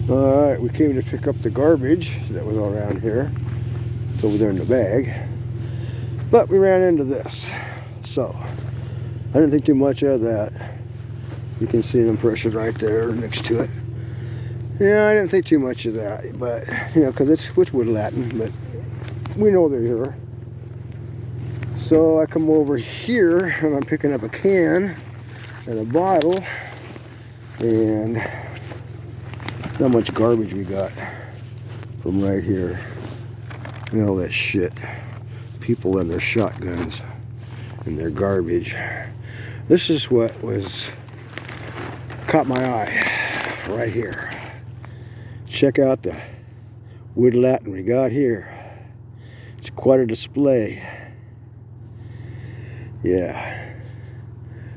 Alright, we came to pick up the garbage that was all around here. It's over there in the bag. But we ran into this. So, I didn't think too much of that. You can see the impression right there next to it. Yeah, I didn't think too much of that. But, you know, because it's wood Latin, but we know they're here. So I come over here and I'm picking up a can and a bottle. And how much garbage we got from right here. And all that shit. People and their shotguns and their garbage. This is what caught my eye right here. Check out the wood Latin we got here. It's quite a display. Yeah.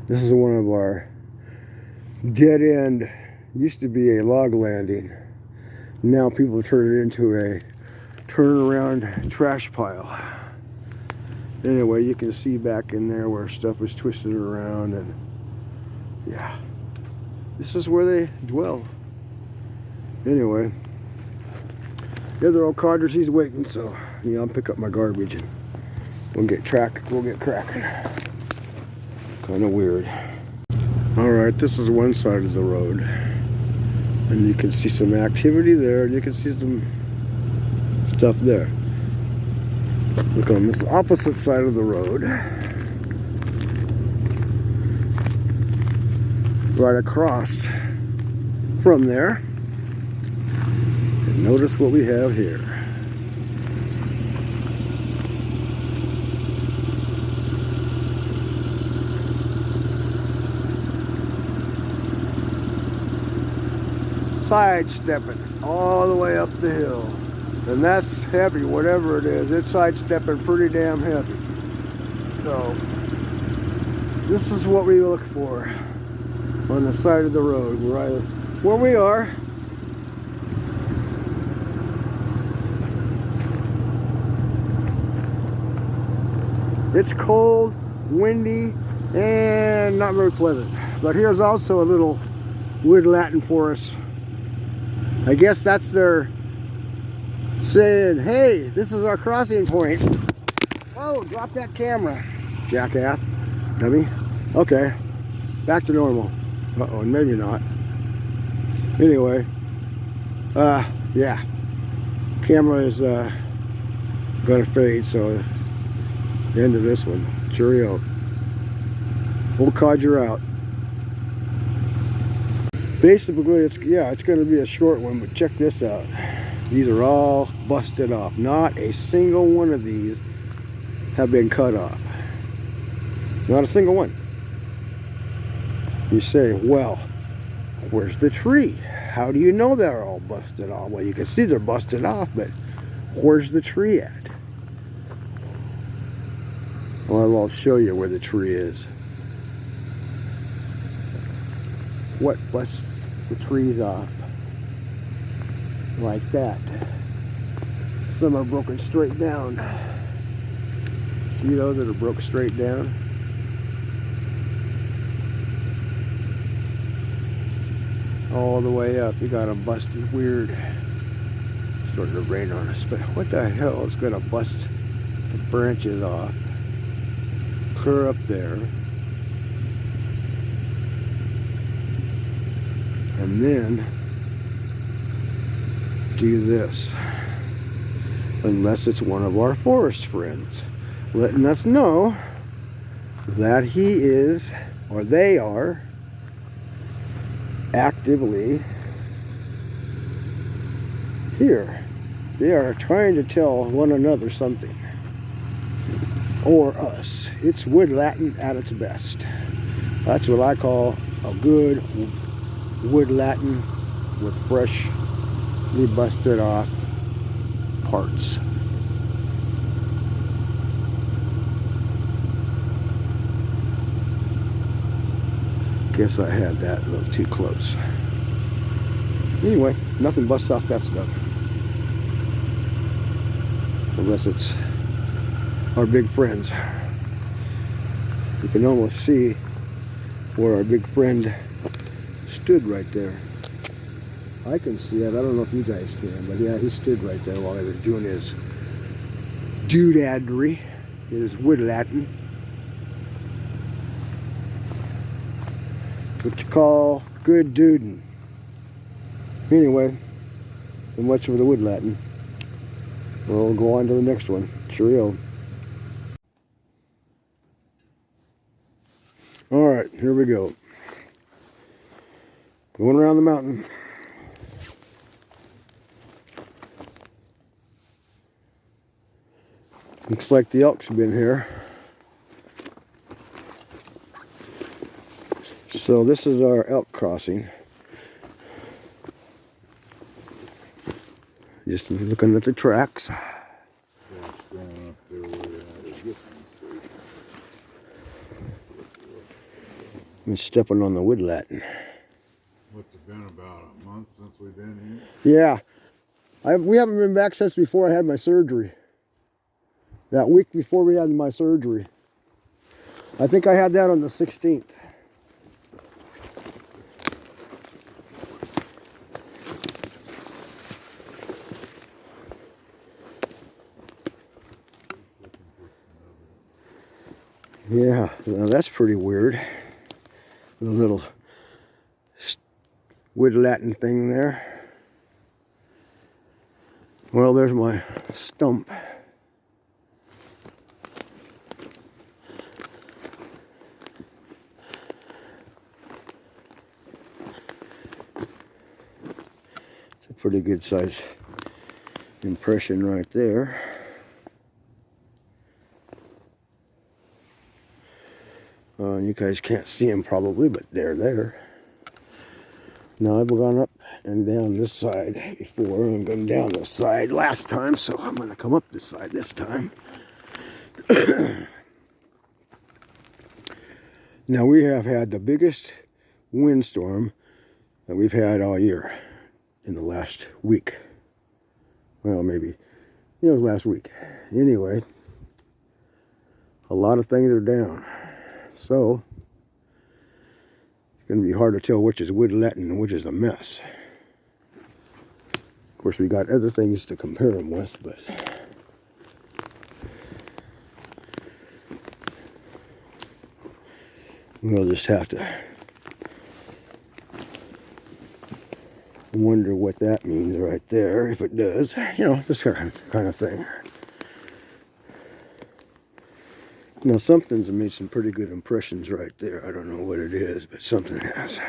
This is one of our dead end. Used to be a log landing. Now people turn it into a turnaround trash pile. Anyway, you can see back in there where stuff was twisted around, and yeah, this is where they dwell. Anyway, the other old Codgers, he's waiting, so you know, I'll pick up my garbage and we'll get cracking. Kind of weird. All right, this is one side of the road, and you can see some activity there, and you can see some stuff there. Look on this opposite side of the road, right across from there, and notice what we have here. Sidestepping all the way up the hill. And that's heavy, whatever it is. It's sidestepping pretty damn heavy. So, this is what we look for on the side of the road, where we are. It's cold, windy, and not very pleasant. But here's also a little wood Latin for us. I guess that's their saying, hey, this is our crossing point. Oh, drop that camera, jackass, dummy. Okay, back to normal. Uh-oh, maybe not. Anyway, yeah, camera is gonna fade, so the end of this one. Cheerio. Old Codger out. Basically, it's going to be a short one, but check this out. These are all busted off. Not a single one of these have been cut off. Not a single one. You say, well, where's the tree? How do you know they're all busted off? Well, you can see they're busted off, but where's the tree at? Well, I'll show you where the tree is. What busts the trees off like that? Some are broken straight down. See those that are broke straight down? All the way up. You got them busted weird. It's starting to rain on us, but what the hell is going to bust the branches off? Clear up there. And then do this, unless it's one of our forest friends letting us know that he is, or they are, actively here. They are trying to tell one another something, or us. It's wood Latin at its best. That's what I call a good wood Latin with freshly busted off parts. Guess I had that a little too close. Anyway, nothing busts off that stuff. Unless it's our big friends. You can almost see where our big friend stood right there. I can see it. I don't know if you guys can, but yeah, he stood right there while he was doing his doodadry, his wood Latin. What you call good duding. Anyway, so much for the wood Latin. We'll go on to the next one. Cheerio. All right, here we go. Going around the mountain. Looks like the elk's been here. So this is our elk crossing. Just looking at the tracks. I'm stepping on the wood Latin. What's it been, about a month since we've been here? Yeah. We haven't been back since before I had my surgery. That week before we had my surgery. I think I had that on the 16th. Yeah, well, that's pretty weird. The little wood Latin thing there. Well, there's my stump. It's a pretty good size impression right there. You guys can't see them probably, but they're there. Now I've gone up and down this side before. I'm going down this side last time, so I'm going to come up this side this time. Now we have had the biggest windstorm that we've had all year in the last week. Well, maybe, it was last week. Anyway, a lot of things are down. So, it's going to be hard to tell which is wood Latin and which is a mess. Of course, we got other things to compare them with, but we'll just have to wonder what that means right there, if it does. This kind of thing. Something's made some pretty good impressions right there. I don't know what it is, but something has.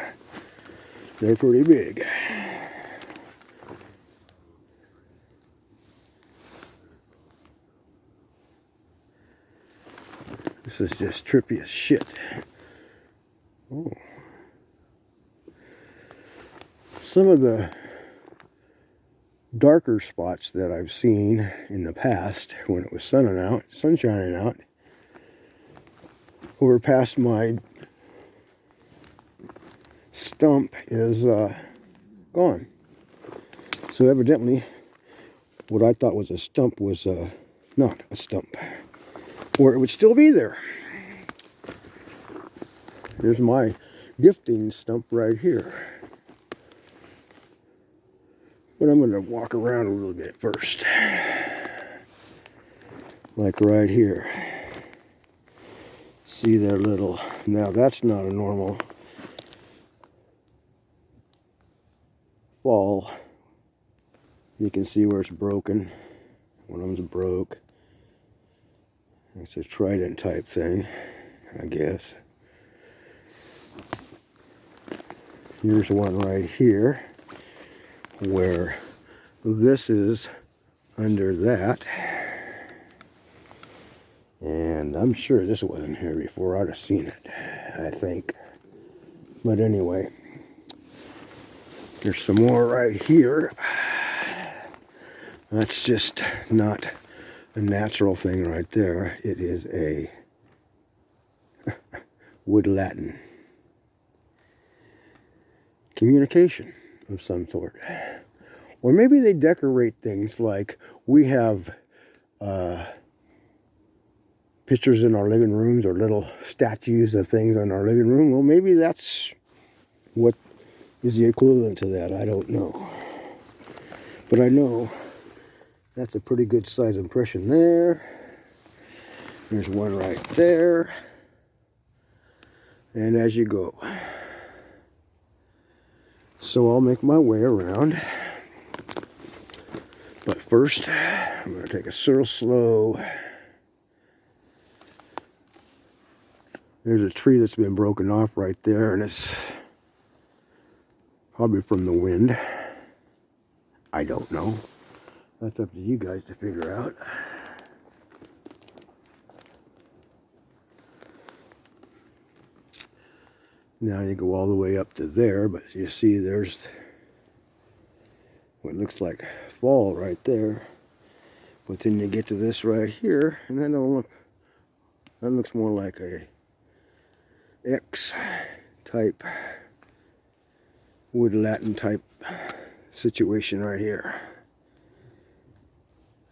They're pretty big. This is just trippy as shit. Oh. Some of the darker spots that I've seen in the past when it was sun shining out, over past my stump is gone. So evidently, what I thought was a stump was not a stump, or it would still be there. Here's my gifting stump right here. But I'm going to walk around a little bit first. Like right here. See their little, now that's not a normal fall. You can see where it's broken. One of them's broke. It's a trident type thing, I guess. Here's one right here where this is under that. And I'm sure this wasn't here before. I'd have seen it, I think. But anyway, there's some more right here. That's just not a natural thing right there. It is a wood Latin. Communication of some sort. Or maybe they decorate things like we have pictures in our living rooms or little statues of things in our living room. Well, maybe that's what is the equivalent to that. I don't know. But I know that's a pretty good size impression there. There's one right there. And as you go. So I'll make my way around. But first, I'm going to take a real slow. There's a tree that's been broken off right there, and it's probably from the wind. I don't know. That's up to you guys to figure out. Now you go all the way up to there, but you see there's what looks like fall right there. But then you get to this right here, and that don't look. That looks more like a X type, wood Latin type situation right here.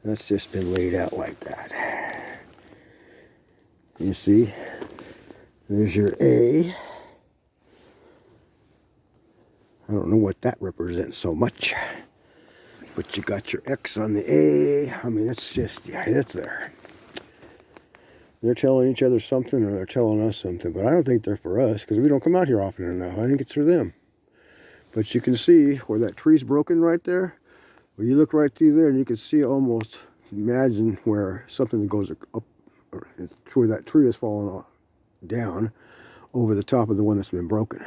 That's just been laid out like that. You see, there's your A. I don't know what that represents so much, but you got your X on the A. I mean, it's just, yeah, it's there. They're telling each other something, or they're telling us something, but I don't think they're for us, because we don't come out here often enough. I think it's for them. But you can see where that tree's broken right there. Well, you look right through there, and you can see almost, imagine where something goes up, or it's where that tree is falling down over the top of the one that's been broken.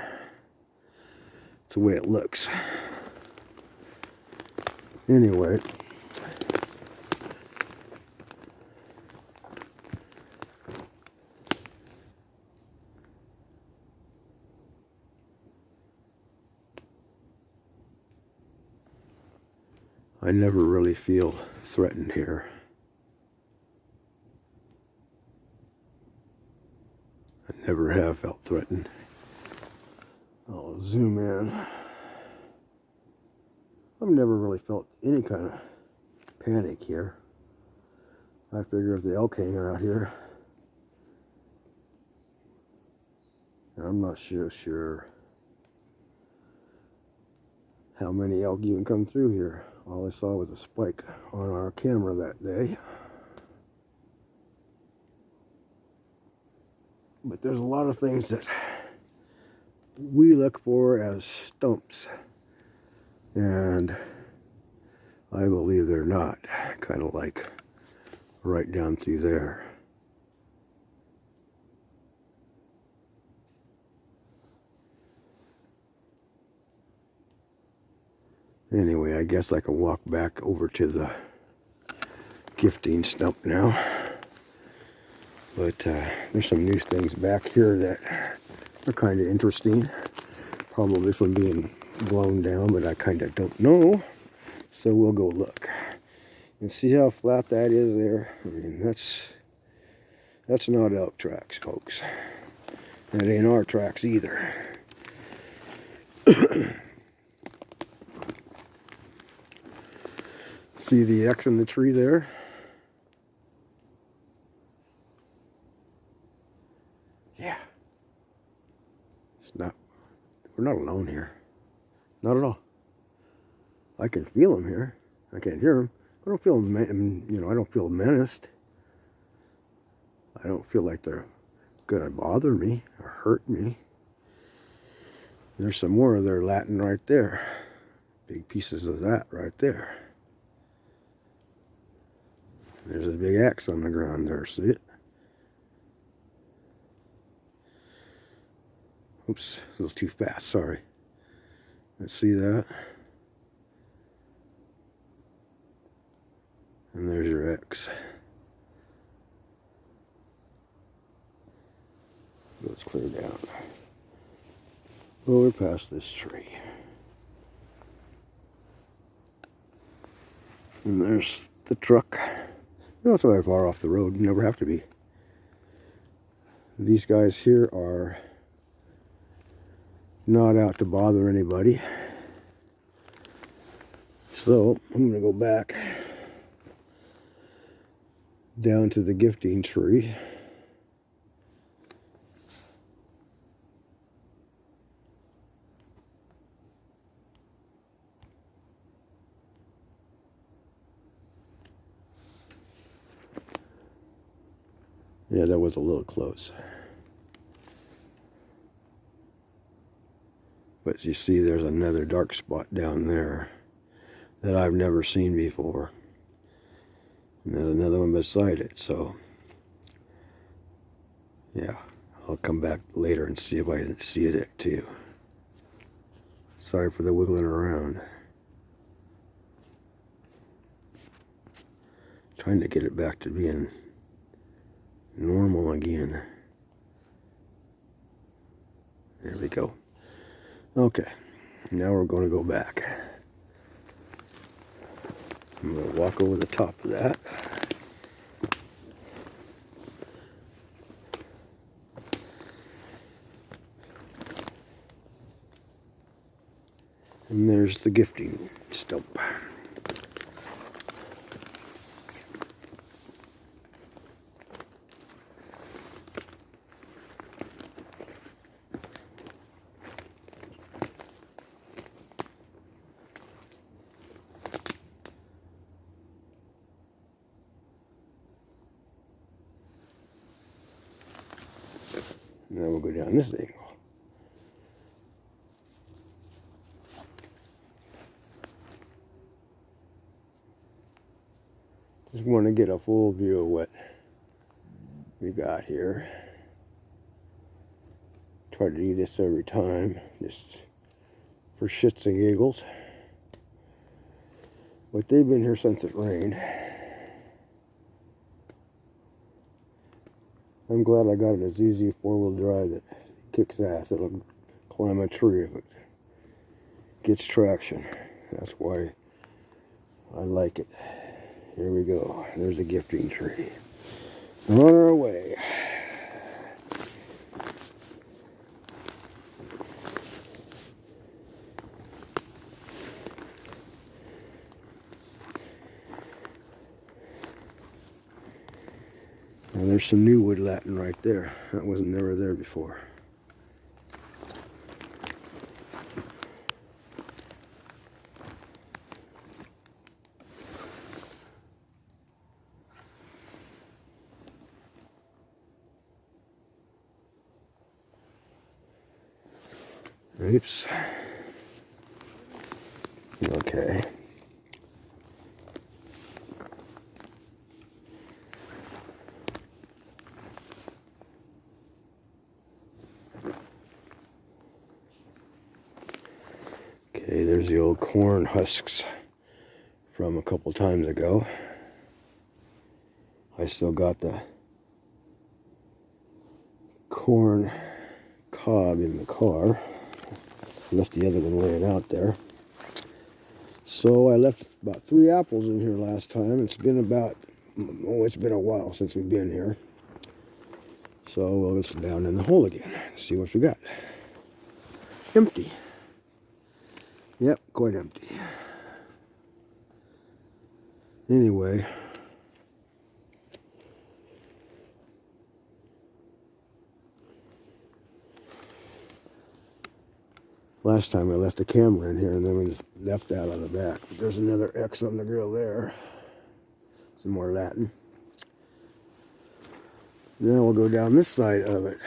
It's the way it looks. Anyway, I never really feel threatened here. I never have felt threatened. I'll zoom in. I've never really felt any kind of panic here. I figure if the elk hang out here, I'm not sure how many elk even come through here. All I saw was a spike on our camera that day. But there's a lot of things that we look for as stumps, and I believe they're not. Kind of like right down through there. Anyway, I guess I can walk back over to the gifting stump now. But there's some new things back here that are kind of interesting. Probably from being blown down, but I kind of don't know. So we'll go look. And see how flat that is there? I mean, that's not elk tracks, folks. And it ain't our tracks either. See the X in the tree there? Yeah. It's not, we're not alone here. Not at all. I can feel them here. I can't hear them. I don't feel, I don't feel menaced. I don't feel like they're gonna bother me or hurt me. There's some more of their Latin right there. Big pieces of that right there. There's a big X on the ground there, see it? Oops, a little too fast, sorry. Let's see that. And there's your X. Let's clear down. Over past this tree. And there's the truck. You're not so very far off the road. You never have to be. These guys here are not out to bother anybody. So I'm going to go back down to the gifting tree. Yeah, that was a little close. But you see there's another dark spot down there that I've never seen before. And there's another one beside it, so yeah, I'll come back later and see if I can see it too. Sorry for the wiggling around. Trying to get it back to being normal again. There we go. Okay, now we're going to go back. I'm going to walk over the top of that. And there's the gifting stump. Now we'll go down this angle. Just want to get a full view of what we got here. Try to do this every time, just for shits and giggles. But they've been here since it rained. I'm glad I got an Isuzu four-wheel drive that kicks ass. It'll climb a tree if it gets traction. That's why I like it. Here we go. There's a gifting tree. On our way. Now there's some new wood Latin right there. That wasn't never there before. Oops. Okay. Okay, there's the old corn husks from a couple times ago. I still got the corn cob in the car. Left the other one laying out there. So I left about 3 apples in here last time. It's been about, it's been a while since we've been here. So we'll listen down in the hole again, see what we got. Empty. Yep, quite empty. Anyway. Last time I left the camera in here and then we just left that on the back. But there's another X on the grill there. Some more Latin. Then we'll go down this side of it.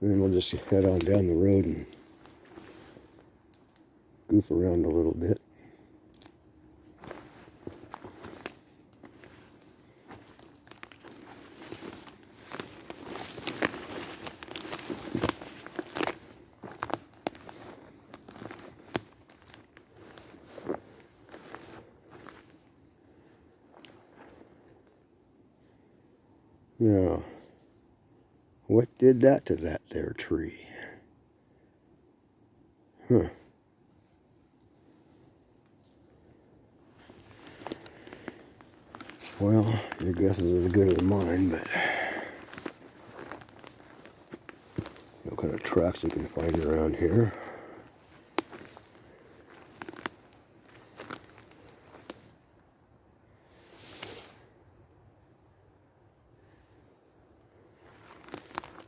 And then we'll just head on down the road and goof around a little bit. Now, what did that to that there tree? Huh. Well, your guess is as good as mine, but what kind of tracks you can find around here?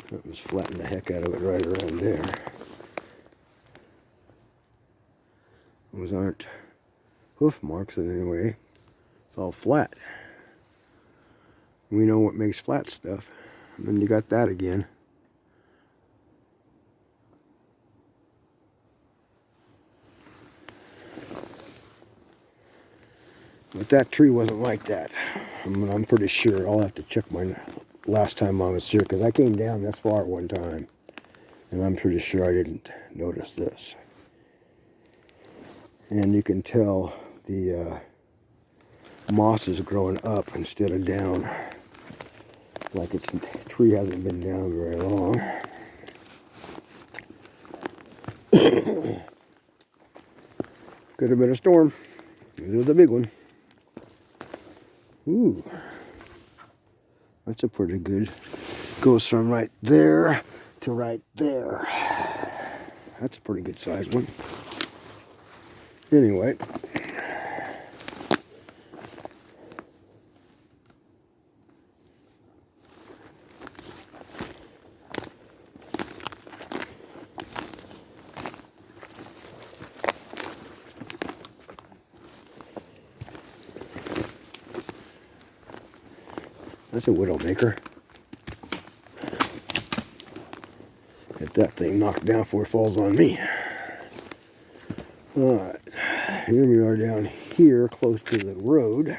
That was flattened the heck out of it right around there. Those aren't hoof marks in any way. It's all flat. We know what makes flat stuff. And then you got that again. But that tree wasn't like that. I'm pretty sure. I'll have to check my last time I was here, because I came down this far at one time. And I'm pretty sure I didn't notice this. And you can tell the moss is growing up instead of down. Like the tree hasn't been down very long. Could have been a storm. It was a big one. Ooh. That's a pretty good. Goes from right there to right there. That's a pretty good sized one. Anyway. That's a widowmaker. Get that thing knocked down before it falls on me. Alright, here we are down here close to the road.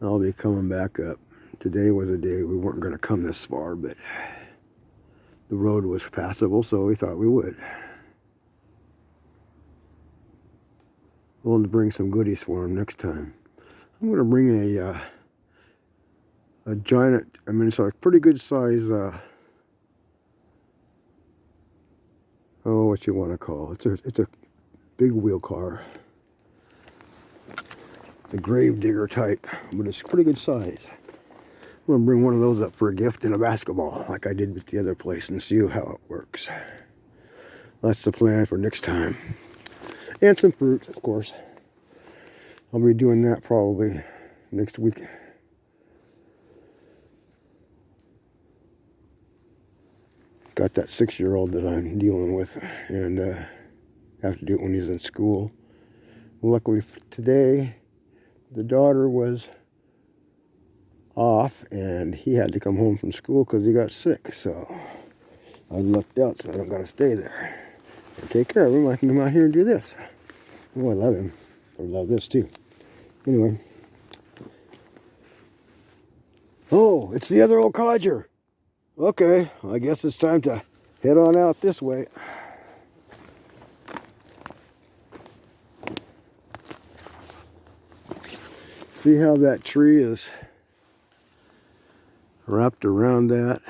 I'll be coming back up. Today was a day we weren't going to come this far, but the road was passable, so we thought we would. Willing to bring some goodies for him next time. I'm going to bring a giant, I mean, it's a pretty good size, oh, what you want to call it. It's a big wheel car. The grave digger type, but it's pretty good size. I'm going to bring one of those up for a gift and a basketball, like I did with the other place, and see how it works. That's the plan for next time. And some fruit, of course. I'll be doing that probably next week. Got that 6-year-old that I'm dealing with, and have to do it when he's in school. Luckily today, the daughter was off, and he had to come home from school because he got sick. So I lucked out, so I don't got to stay there. And take care of him. I can come out here and do this. Oh, I love him. I love this too. Anyway. Oh, it's the other old codger. Okay, I guess it's time to head on out this way. See how that tree is wrapped around that?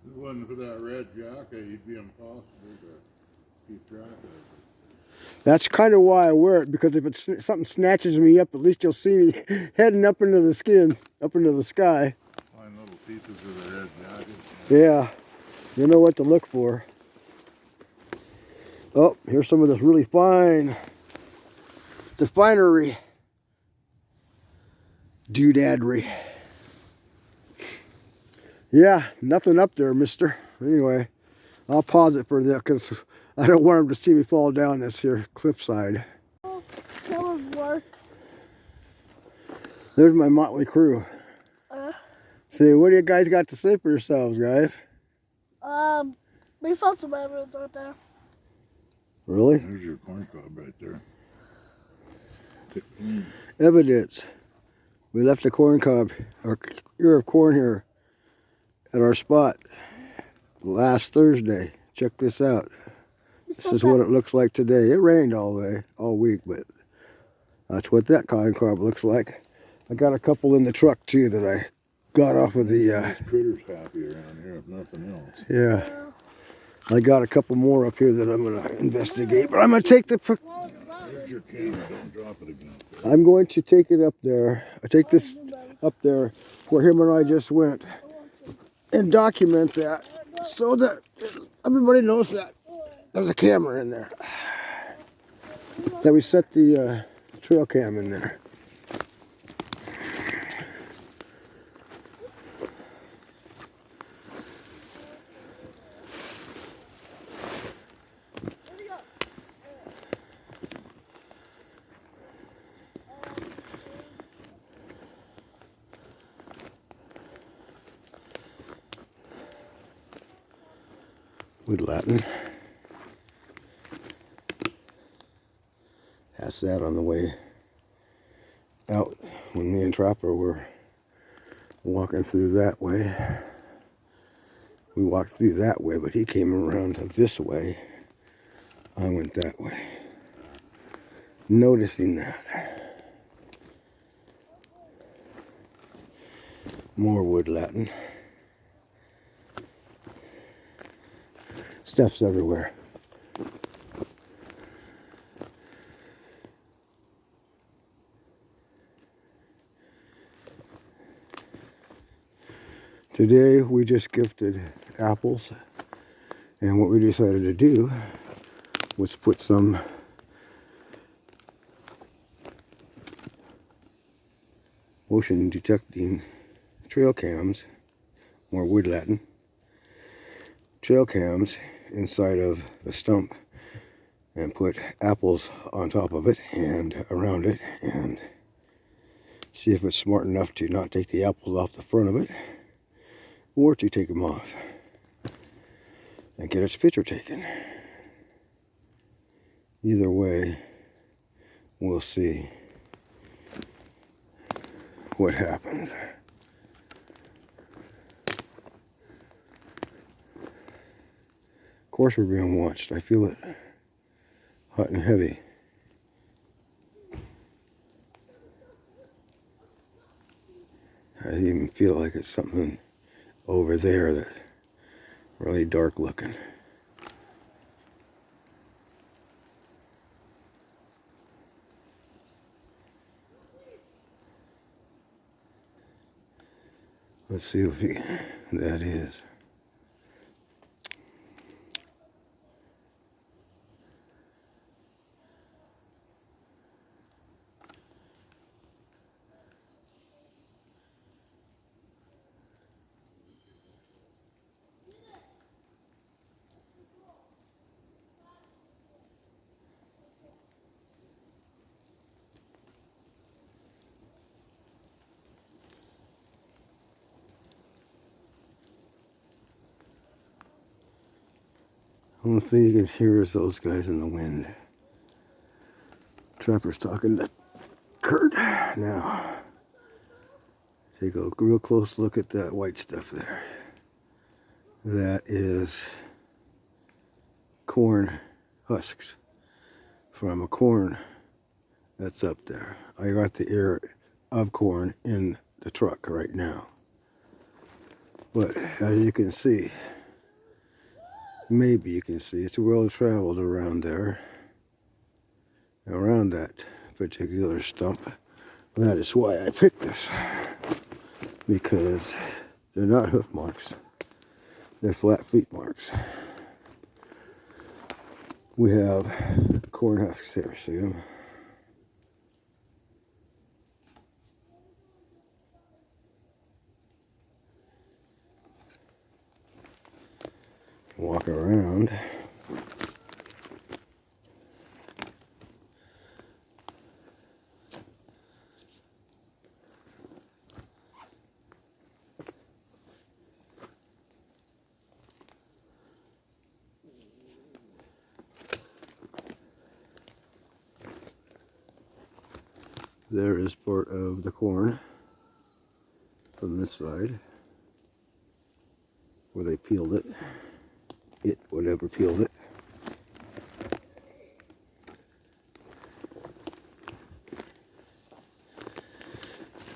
If it wasn't for that red jacket, you'd be impossible to keep track of. That's kind of why I wear it, because if something snatches me up, at least you'll see me heading up into the skin, up into the sky. Find little pieces of the red jacket. Yeah, you know what to look for. Oh, here's some of this really fine definery doodadery. Yeah, nothing up there, mister. Anyway, I'll pause it for that because I don't want him to see me fall down this here cliffside. Oh, that would work. There's my motley crew. See, what do you guys got to say for yourselves, guys? We found some evidence out there. Really? There's your corn cob right there. Clean. Evidence. We left a corn cob, or ear of corn here at our spot last Thursday. Check this out. This is what it looks like today. It rained all week, but that's what that corn cob looks like. I got a couple in the truck too that I got off of the. These critters happy around here, if nothing else. Yeah. I got a couple more up here that I'm going to investigate, but I'm going to take the. There's your camera. Don't drop it again. I'm going to take it up there. I take this up there where him and I just went and document that so that everybody knows that there's a camera in there. That we set the trail cam in there. Wood Latin. Passed that on the way out when me and Trapper were walking through that way. We walked through that way, but he came around this way. I went that way. Noticing that. More Wood Latin. Stuff's everywhere. Today we just gifted apples, and what we decided to do was put some motion detecting trail cams, more Wood Latin, trail cams inside of the stump and put apples on top of it and around it and see if it's smart enough to not take the apples off the front of it or to take them off and get its picture taken. Either way, we'll see what happens. Of course we're being watched. I feel it hot and heavy. I even feel like it's something over there that's really dark looking. Let's see if that is. The only thing you can hear is those guys in the wind. Trapper's talking to Kurt now. Take a real close look at that white stuff there. That is corn husks from a corn that's up there. I got the ear of corn in the truck right now. But as you can see, maybe you can see, it's well traveled around there, around that particular stump. That is why I picked this, because they're not hoof marks, they're flat feet marks. We have corn husks here, see them? Walk around. There is part of the corn from this side where they peeled it. Whatever peeled it.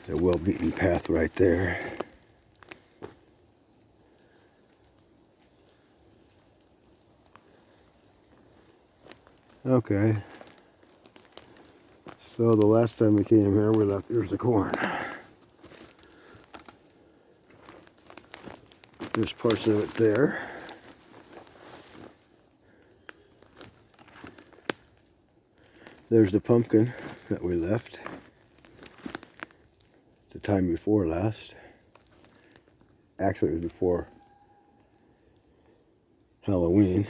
A well-beaten path right there. Okay. So the last time we came here, we left, here's the corn. There's parts of it there. There's the pumpkin that we left the time before last. Actually, it was before Halloween.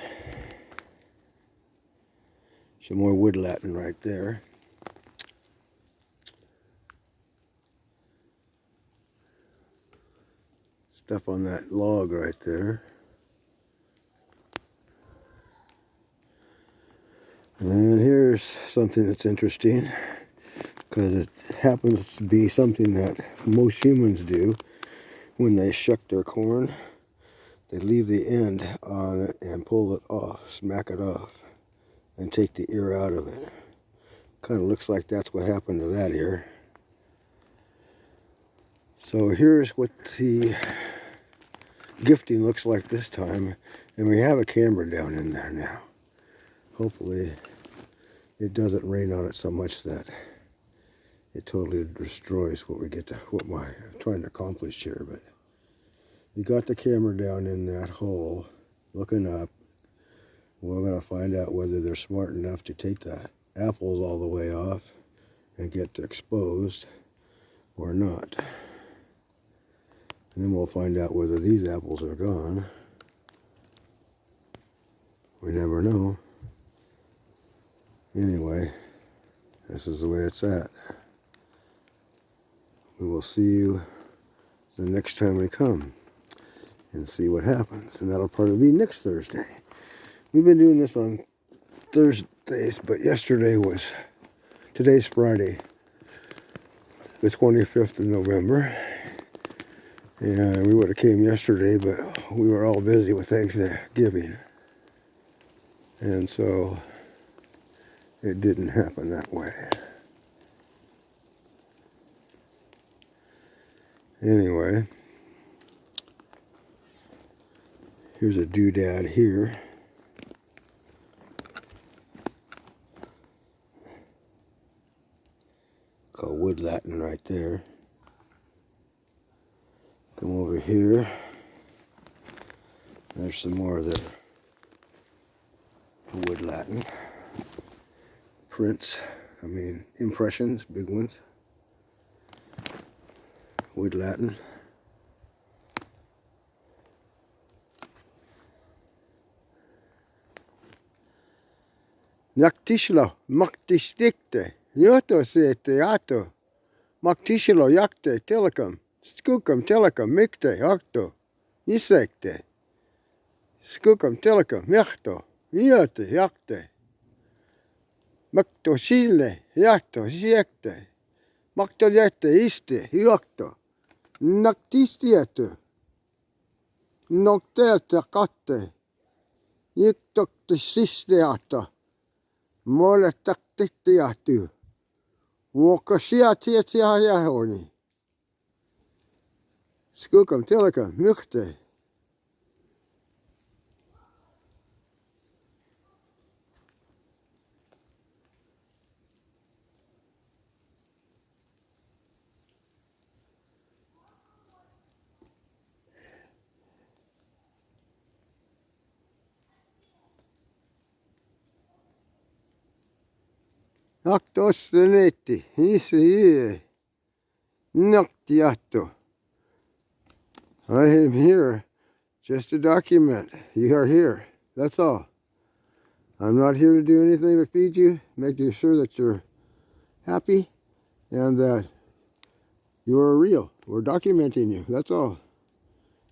Some more Wood Latin right there. Stuff on that log right there. something that's interesting, because it happens to be something that most humans do when they shuck their corn. They leave the end on it and pull it off, smack it off, and take the ear out of it. Kind of looks like that's what happened to that ear. So here's what the gifting looks like this time, and we have a camera down in there now. Hopefully it doesn't rain on it so much that it totally destroys what I'm trying to accomplish here. But you got the camera down in that hole looking up. We're going to find out whether they're smart enough to take the apples all the way off and get exposed or not. And then we'll find out whether these apples are gone. We never know. Anyway, this is the way it's at. We will see you the next time we come and see what happens. And that'll probably be next Thursday. We've been doing this on Thursdays, but today's Friday, the 25th of November. And we would have came yesterday, but we were all busy with Thanksgiving. And so it didn't happen that way. Anyway, here's a doodad here. Called wood Latin right there. Come over here. There's some more of the wood Latin prints. Impressions, big ones. Wood Latin. Naktishlo, maktistikte, yoto seete ato, maktishlo yakte telecom, skukam telecom mikte akto, isekte, skukam telecom yakto, yote yakte, makto sille yakto siekte, makto jätte iste yakto, naktistieto, noktelta katte, jiktokte sisteata. Molle taktitti jahtuu. Muokka sijatsiet jahoni. Skukam telekam mykte. Aktostenetti, isi naktiatto. I am here just to document. You are here. That's all. I'm not here to do anything but feed you, make sure that you're happy, and that you are real. We're documenting you. That's all.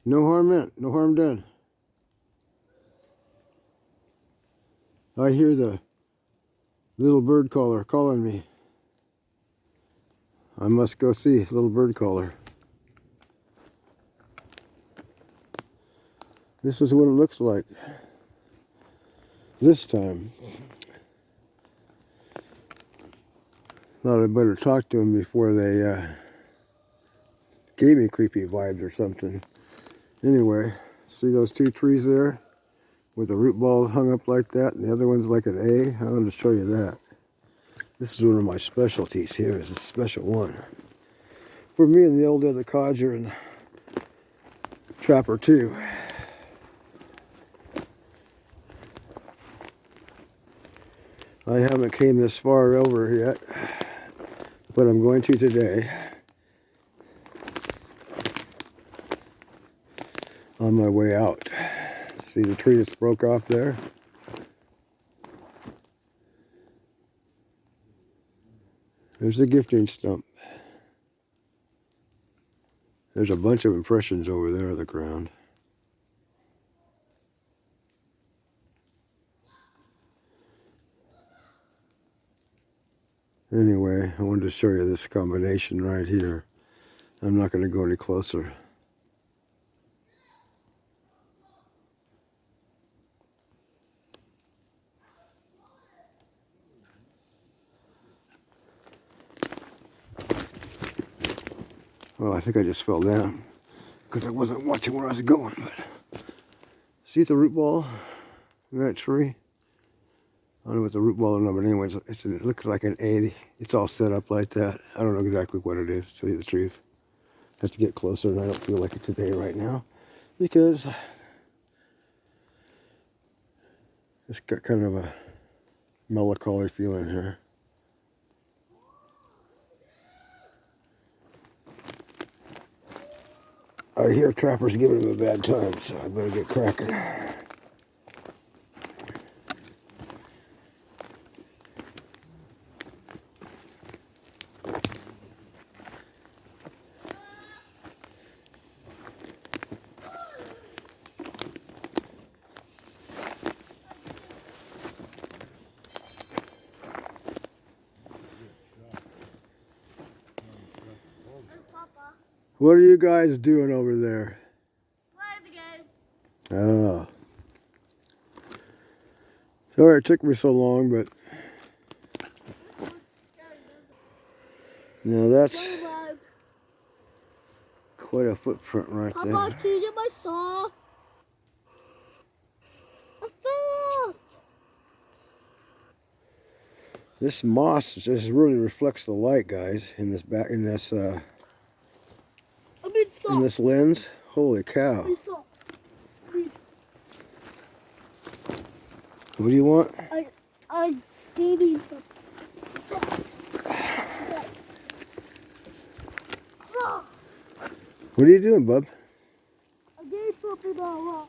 No harm meant, no harm done. I hear the little bird caller calling me. I must go see little bird caller. This is what it looks like this time. Thought I'd better talk to them before they gave me creepy vibes or something. Anyway, see those two trees there with the root balls hung up like that, and the other one's like an A? I'm going to show you that. This is one of my specialties here. It's a special one. For me and the old other codger and trapper too. I haven't came this far over yet, but I'm going to today. On my way out. See the tree that's broke off there? There's the gifting stump. There's a bunch of impressions over there on the ground. Anyway, I wanted to show you this combination right here. I'm not going to go any closer. Well, I think I just fell down because I wasn't watching where I was going. But see the root ball in that tree? I don't know what the root ball or not, but anyways, it looks like an A. It's all set up like that. I don't know exactly what it is, to tell you the truth. I have to get closer, and I don't feel like it today right now because it's got kind of a melancholy feeling here. I hear trappers giving him a bad time, so I better get cracking. Papa, What are you guys doing over there? play the game. Oh. Sorry it took me so long, but This looks scary, doesn't you know, it? that's Never mind. quite a footprint right Papa, there. can you get my saw? I fell off. This moss just really reflects the light, guys, in this I mean saw. in this lens. Holy cow. I mean saw. What do you want? I gave you some. Saw. What are you doing, bub? I gave something that I lost.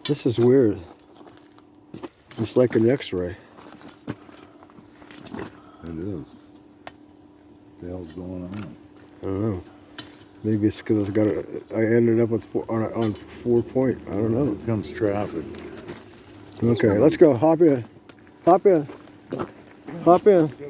This is weird. It's like an X-ray. It is. What the hell's going on? I don't know. Maybe it's because I ended up with on 4 point. I don't know. Here comes traffic. Okay, let's go. Hop in. Hop in. Hop in.